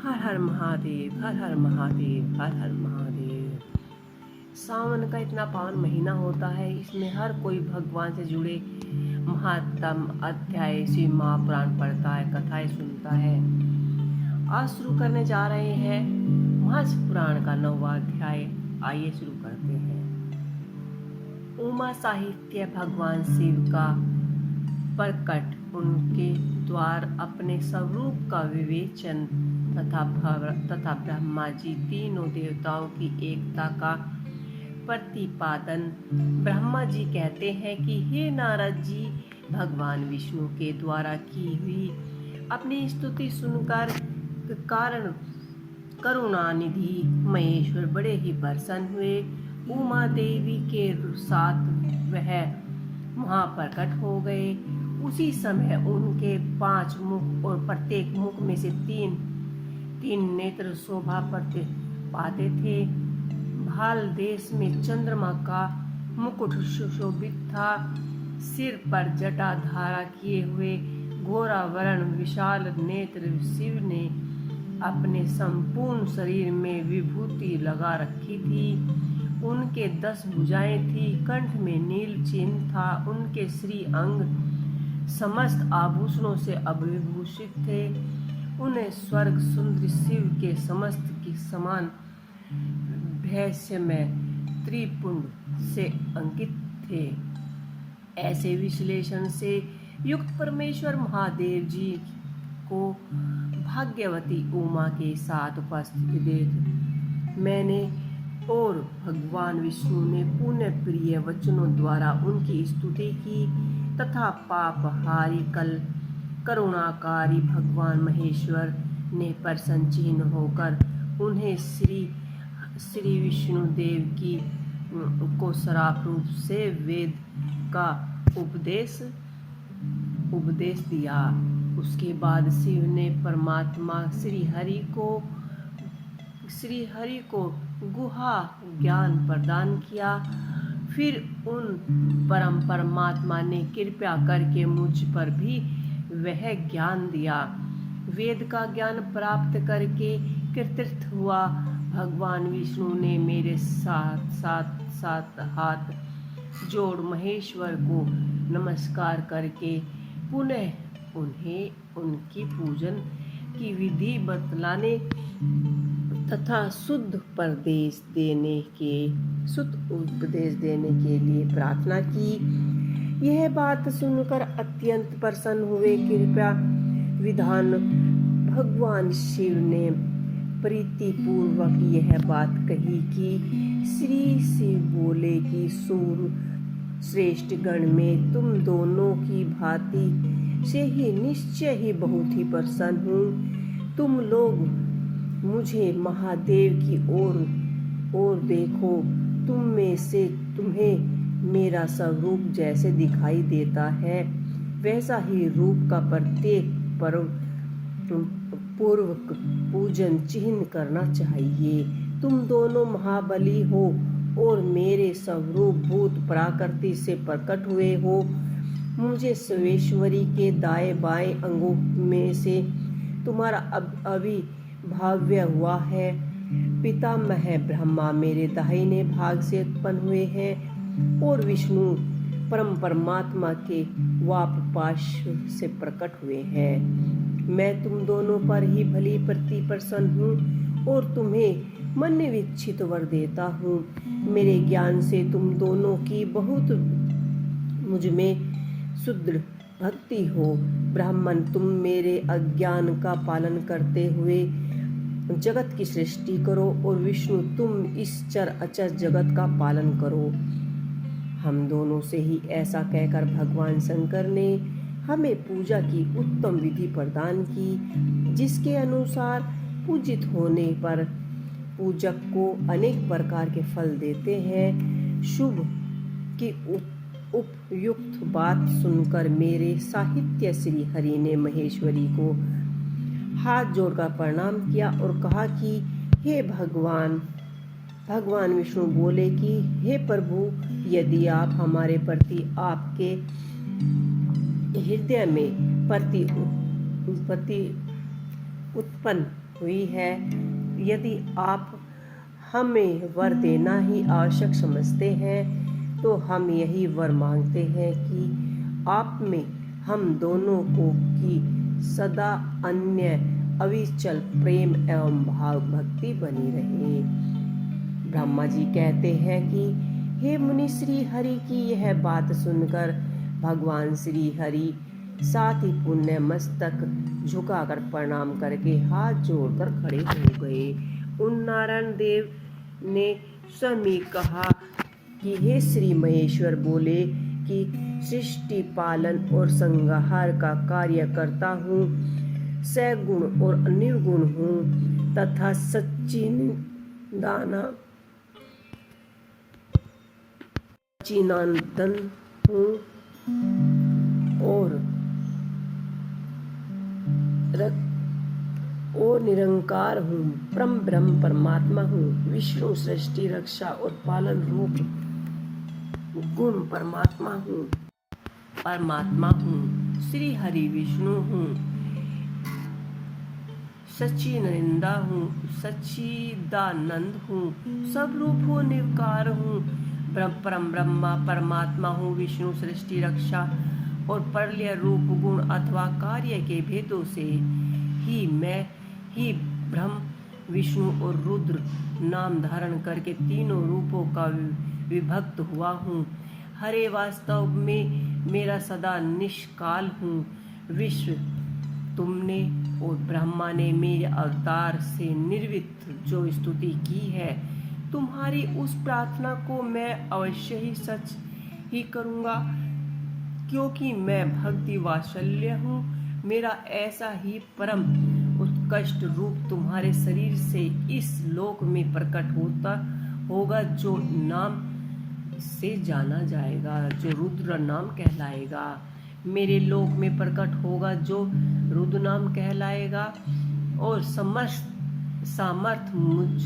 हर हर महादेव, हर हर महादेव, हर हर महादेव। सावन का इतना पावन महीना होता है, इसमें हर कोई भगवान से जुड़े महत्तम अध्याय श्री महापुराण पढ़ता है, कथाएं सुनता है। आज शुरू करने जा रहे हैं महापुराण का 9वां अध्याय। आइए शुरू करते हैं। उमा साहित्य भगवान शिव का प्रकट, उनके द्वार अपने स्वरूप का विवेचन तथा ब्रह्मा जी तीनों देवताओं की एकता का प्रतिपादन। ब्रह्मा जी कहते हैं कि हे नारद जी, भगवान विष्णु के द्वारा की हुई अपनी स्तुति सुनकर कारण करुणानिधि महेश्वर बड़े ही प्रसन्न हुए। उमा देवी के साथ वह वहाँ प्रकट हो गए। उसी समय उनके 5 मुख और प्रत्येक मुख में से तीन नेत्र शोभा पाते थे। भाल देश में चंद्रमा का मुकुट सुशोभित था। सिर पर जटा धारा किए हुए घोरा वर्ण विशाल नेत्र शिव ने अपने संपूर्ण शरीर में विभूति लगा रखी थी। उनके 10 भुजाएं थी, कंठ में नील चिन्ह था। उनके श्री अंग समस्त आभूषणों से अभिभूषित थे। उन्हें स्वर्ग सुंदर शिव के समस्त की समान भैष्य में त्रिपुंड से अंकित थे। ऐसे विश्लेषण से युक्त परमेश्वर महादेव जी को भाग्यवती उमा के साथ उपस्थित देख मैंने और भगवान विष्णु ने पुण्य प्रिय वचनों द्वारा उनकी स्तुति की तथा पापहारी करुणाकारी भगवान महेश्वर ने प्रसन्नचिन्न होकर उन्हें श्री विष्णु देव की को श्राप रूप से वेद का उपदेश दिया। उसके बाद शिव ने परमात्मा श्री हरि को गुहा ज्ञान प्रदान किया। फिर उन परमात्मा ने कृपा करके मुझ पर भी वह ज्ञान दिया। वेद का ज्ञान प्राप्त करके कृतार्थ हुआ भगवान विष्णु ने मेरे साथ हाथ जोड़ महेश्वर को नमस्कार करके पुनः उन्हें उनकी पूजन की विधि बतलाने तथा शुद्ध उपदेश देने के लिए प्रार्थना की। यह बात सुनकर अत्यंत प्रसन्न हुए। कृपया विधान भगवान शिव ने प्रीतिपूर्वक यह बात कही कि श्री शिव बोले कि सूर श्रेष्ठ गण में तुम दोनों की भांति से ही निश्चय ही बहुत ही प्रसन्न हूँ। तुम लोग मुझे महादेव की ओर देखो। तुम में से तुम्हें मेरा स्वरूप जैसे दिखाई देता है, वैसा ही रूप का प्रत्येक पूर्वक पूजन चिन्ह करना चाहिए। तुम दोनों महाबली हो और मेरे स्वरूप भूत प्रकृति से प्रकट हुए हो। मुझे सर्वेश्वरी के दाएं बाएं अंगों में से तुम्हारा अविभाव्य हुआ है। पितामह ब्रह्मा मेरे दाहिने भाग से उत्पन्न हुए हैं और विष्णु परमात्मा के वाप पार्श्व से प्रकट हुए हैं। मैं तुम दोनों पर ही भली प्रति प्रसन्न हूँ और तुम्हें मन विच्छित वर देता हूँ। मेरे ज्ञान से तुम दोनों की बहुत मुझ में सुदृढ़ भक्ति हो। ब्राह्मण, तुम मेरे अज्ञान का पालन करते हुए जगत की सृष्टि करो और विष्णु तुम इस चर अचर जगत का पालन करो। हम दोनों से ही ऐसा कहकर भगवान शंकर ने हमें पूजा की उत्तम विधि प्रदान की, जिसके अनुसार पूजित होने पर पूजक को अनेक प्रकार के फल देते हैं। शुभ की उपयुक्त बात सुनकर मेरे साहित्य श्री हरि ने महेश्वरी को हाथ जोड़कर प्रणाम किया और कहा कि हे भगवान विष्णु बोले कि हे प्रभु, यदि आप हमारे प्रति आपके हृदय में प्रति उत्पन्न हुई है। यदि आप हमें वर देना ही आवश्यक समझते हैं तो हम यही वर मांगते हैं कि आप में हम दोनों को की सदा अन्य अविचल प्रेम एवं भाव भक्ति बनी रहे। ब्रह्मा जी कहते हैं कि हे मुनि, श्री हरि की यह बात सुनकर भगवान श्री हरि साथ ही पुण्य मस्तक झुकाकर प्रणाम करके हाथ जोड़कर खड़े हो गए। उन नारायण देव ने स्वयं कहा कि हे श्री महेश्वर बोले कि सृष्टि पालन और संहार का कार्य करता हूँ, सगुण और निर्गुण हूँ तथा सच्चिदानंद हूँ और निरंकार हूँ, परम ब्रह्म परमात्मा हूँ, विष्णु सृष्टि रक्षा और पालन रूप गुण परमात्मा हूँ, श्री हरि विष्णु हूँ, सच्चिदानंद हूँ, सच्चिदानंद हूँ, सब रूप हो निर्विकार हूँ, परम ब्रह्मा परमात्मा हूँ, विष्णु सृष्टि रक्षा और प्रलय रूप गुण अथवा कार्य के भेदों से ही मैं ही ब्रह्म विष्णु और रुद्र नाम धारण करके तीनों रूपों का विभक्त हुआ हूँ। हरे वास्तव में मेरा सदा निष्काल हूँ। विश्व तुमने और ब्रह्मा ने मेरे अवतार से निर्वित जो स्तुति की है, तुम्हारी उस प्रार्थना को मैं अवश्य ही सच ही करूँगा, क्योंकि मैं भक्ति वात्सल्य हूँ। मेरा ऐसा ही परम उत्कृष्ट रूप तुम्हारे शरीर से इस लोक में प्रकट होता होगा, जो नाम से जाना जाएगा, जो रुद्र नाम कहलाएगा। मेरे लोक में प्रकट होगा जो रुद्र नाम कहलाएगा, और समस्त सामर्थ मुझ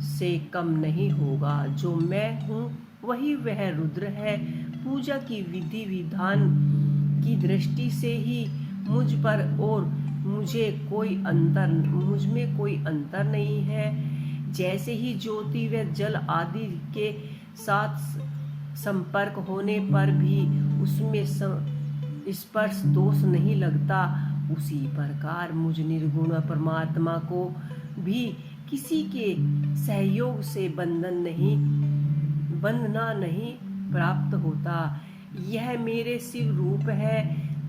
से कम नहीं होगा। जो मैं हूँ वही वह रुद्र है। पूजा की विधि विधान की दृष्टि से ही मुझ पर और मुझ में कोई अंतर नहीं है। जैसे ही ज्योति व जल आदि के साथ संपर्क होने पर भी उसमें स्पर्श दोष नहीं लगता, उसी प्रकार मुझ निर्गुण परमात्मा को भी किसी के सहयोग से बंधना नहीं प्राप्त होता। यह मेरे शिव रूप है।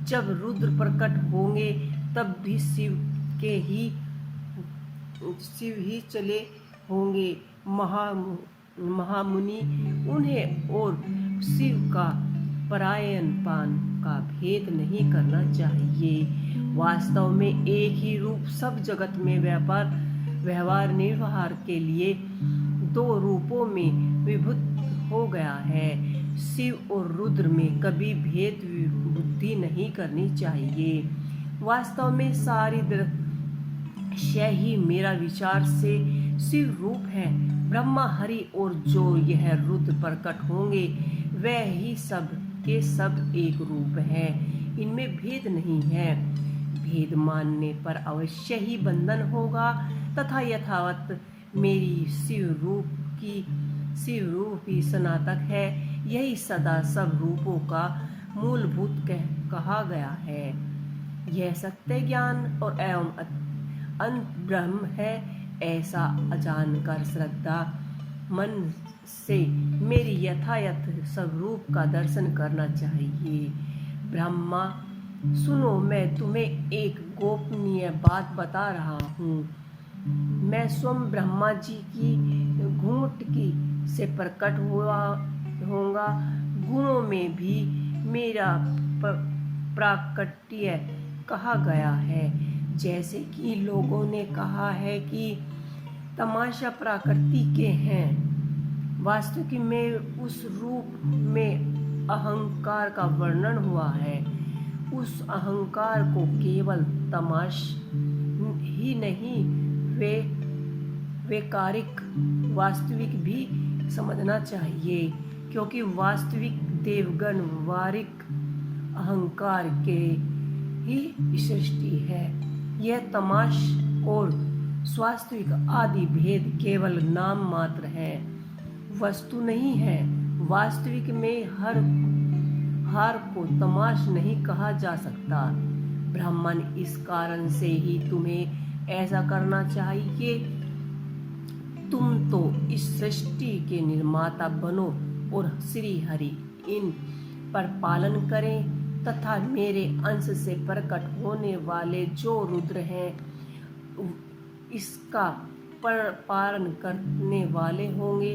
जब रुद्र प्रकट होंगे तब भी शिव ही चले होंगे। महामुनि उन्हें और शिव का परायणपान का भेद नहीं करना चाहिए। वास्तव में एक ही रूप सब जगत में व्यवहार निर्वाह के लिए दो रूपों में विभक्त हो गया है। शिव और रुद्र में कभी भेद बुद्धि नहीं करनी चाहिए। वास्तव में सारी दृश्य ही मेरा विचार से शिव रूप है। ब्रह्मा हरि और जो यह रुद्र प्रकट होंगे वह ही सब के सब एक रूप है, इनमें भेद नहीं है। भेद मानने पर अवश्य ही बंधन होगा तथा यथावत मेरी शिव रूप ही सनातक है। यही सदा सब रूपों का मूलभूत कहा गया है। यह सत्य ज्ञान और एवं अंत ब्रह्म है। ऐसा अजानकर श्रद्धा मन से मेरी यथायथ स्वरूप का दर्शन करना चाहिए। ब्रह्मा सुनो, मैं तुम्हें एक गोपनीय बात बता रहा हूँ। मैं स्वयं ब्रह्मा जी की घूंट की से प्रकट होगा। गुणों में भी मेरा प्राकट्य कहा गया है। जैसे कि लोगों ने कहा है कि तमाशा प्रकृति के हैं, वास्तविक में उस रूप में अहंकार का वर्णन हुआ है। उस अहंकार को केवल तमाश ही नहीं, वैकारिक वास्तविक भी समझना चाहिए, क्योंकि वास्तविक देवगण वारिक अहंकार के ही सृष्टि है। यह तमाश और वास्तविक आदि भेद केवल नाम मात्र है, वस्तु नहीं है। वास्तविक में हार को तमाश नहीं कहा जा सकता। ब्राह्मण, इस कारण से ही तुम्हें ऐसा करना चाहिए। तुम तो इस सृष्टि के निर्माता बनो और श्री हरि इन पर पालन करें तथा मेरे अंश से प्रकट होने वाले जो रुद्र हैं इसका पालन करने वाले होंगे।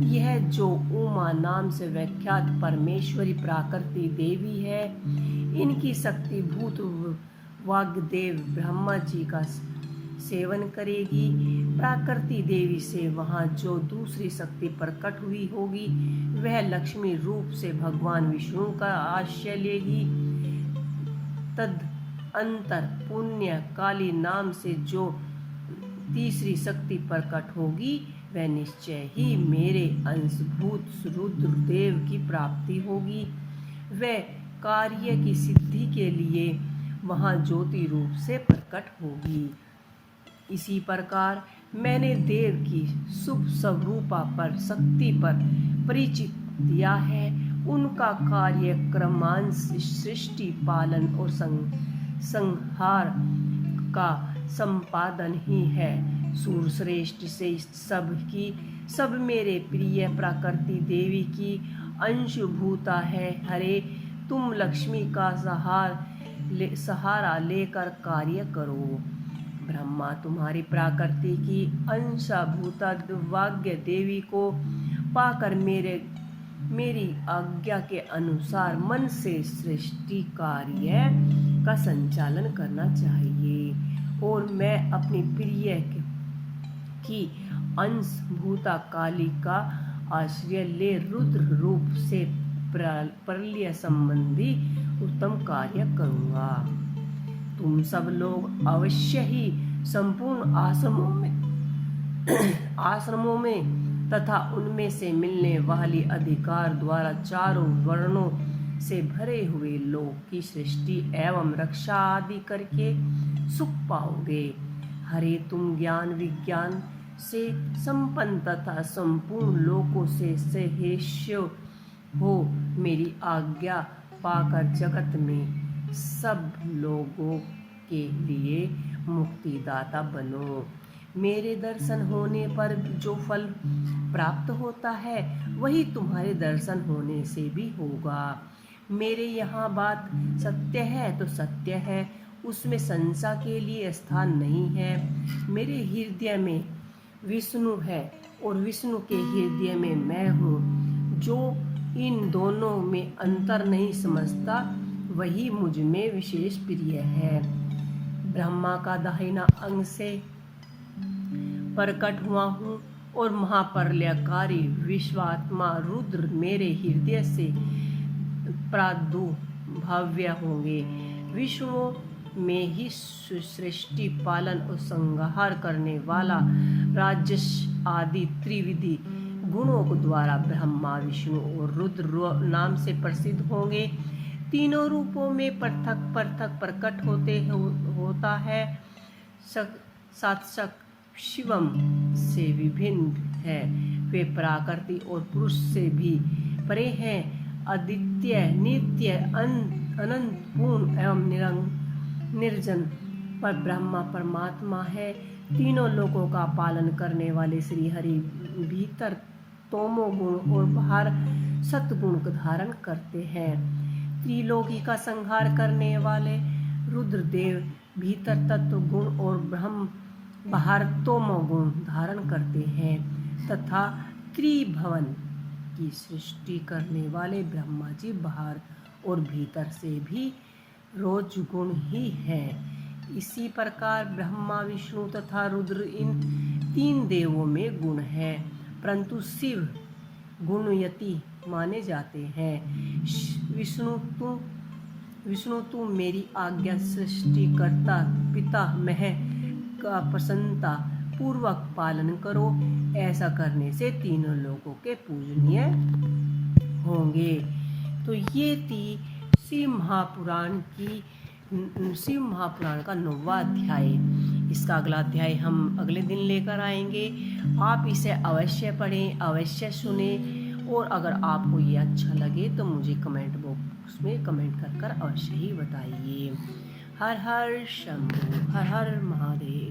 यह जो उमा नाम से विख्यात परमेश्वरी प्राकृति देवी है, इनकी शक्ति भूत वाग्देव ब्रह्मा जी का सेवन करेगी। प्राकृति देवी से वहाँ जो दूसरी शक्ति प्रकट हुई होगी वह लक्ष्मी रूप से भगवान विष्णु का आश्रय लेगी। तद अंतर पुण्य काली नाम से जो तीसरी शक्ति प्रकट होगी वह निश्चय ही मेरे अंशभूत रुद्रदेव की प्राप्ति होगी। वह कार्य की सिद्धि के लिए वहाँ ज्योति रूप से प्रकट होगी। इसी प्रकार मैंने देव की शुभ स्वरूपा पर शक्ति पर परिचित दिया है। उनका कार्य क्रमांश सृष्टि पालन और संहार का संपादन ही है। सूरश्रेष्ठ से सब मेरे प्रिय प्रकृति देवी की अंशभूता है। हरे, तुम लक्ष्मी का सहारा लेकर कार्य करो। ब्रह्मा, तुम्हारी प्रकृति की अंशभूता वाग्य देवी को पाकर मेरी आज्ञा के अनुसार मन से सृष्टि कार्य का संचालन करना चाहिए और मैं अपनी प्रिय की अंशभूता काली का आश्रय ले रुद्र रूप से प्रलय संबंधी उत्तम कार्य करूँगा। तुम सब लोग अवश्य ही संपूर्ण आश्रमों में तथा उनमें से मिलने वाली अधिकार द्वारा चारों वर्णों से भरे हुए लोक की सृष्टि एवं रक्षा आदि करके सुख पाओगे। हरे, तुम ज्ञान विज्ञान से संपन्न तथा संपूर्ण लोकों से सहेष्य हो। मेरी आज्ञा पाकर जगत में सब लोगों के लिए मुक्तिदाता बनो। मेरे दर्शन होने पर जो फल प्राप्त होता है वही तुम्हारे दर्शन होने से भी होगा। मेरे यहाँ बात सत्य है तो सत्य है, उसमें संशय के लिए स्थान नहीं है। मेरे हृदय में विष्णु है और विष्णु के हृदय में मैं हूँ। जो इन दोनों में अंतर नहीं समझता वही मुझ में विशेष प्रिय है। ब्रह्मा का दाहिना अंग से प्रकट हुआ हूँ और महाप्रलयकारी विश्वात्मा रुद्र मेरे हृदय से प्रादुर्भाव्य होंगे। विष्णु में ही सृष्टि पालन और संहार करने वाला राजस आदि त्रिविधि गुणों को द्वारा ब्रह्मा विष्णु और रुद्र नाम से प्रसिद्ध होंगे। तीनों रूपों में पृथक पृथक प्रकट होता है। सात्सक शिवम से विभिन्न है। वे प्राकृति और पुरुष से भी परे हैं। अद्वितीय, नित्य, अनंत, पूर्ण एवं निर्जन पर ब्रह्मा परमात्मा है। तीनों लोकों का पालन करने वाले श्री हरि भीतर तमोगुण और बाहर सत्गुण को धारण करते हैं। त्रिलोकी का संहार करने वाले रुद्रदेव भीतर तत्व गुण और ब्रह्म बाहर तमोगुण धारण करते हैं तथा त्रिभुवन की सृष्टि करने वाले ब्रह्मा जी बाहर और भीतर से भी रोज गुण ही है। इसी प्रकार ब्रह्मा विष्णु तथा रुद्र इन तीन देवों में गुण है, परंतु शिव गुणयति माने जाते हैं। विष्णु तू मेरी आज्ञा सृष्टिकर्ता पिता मह का प्रसन्नता पूर्वक पालन करो। ऐसा करने से तीनों लोगों के पूजनीय होंगे। तो ये थी शिव महापुराण का 9वां अध्याय। इसका अगला अध्याय हम अगले दिन लेकर आएंगे। आप इसे अवश्य पढ़ें, अवश्य सुने, और अगर आपको ये अच्छा लगे तो मुझे कमेंट बॉक्स में कमेंट कर अवश्य ही बताइए। हर हर शंभू, हर हर महादेव।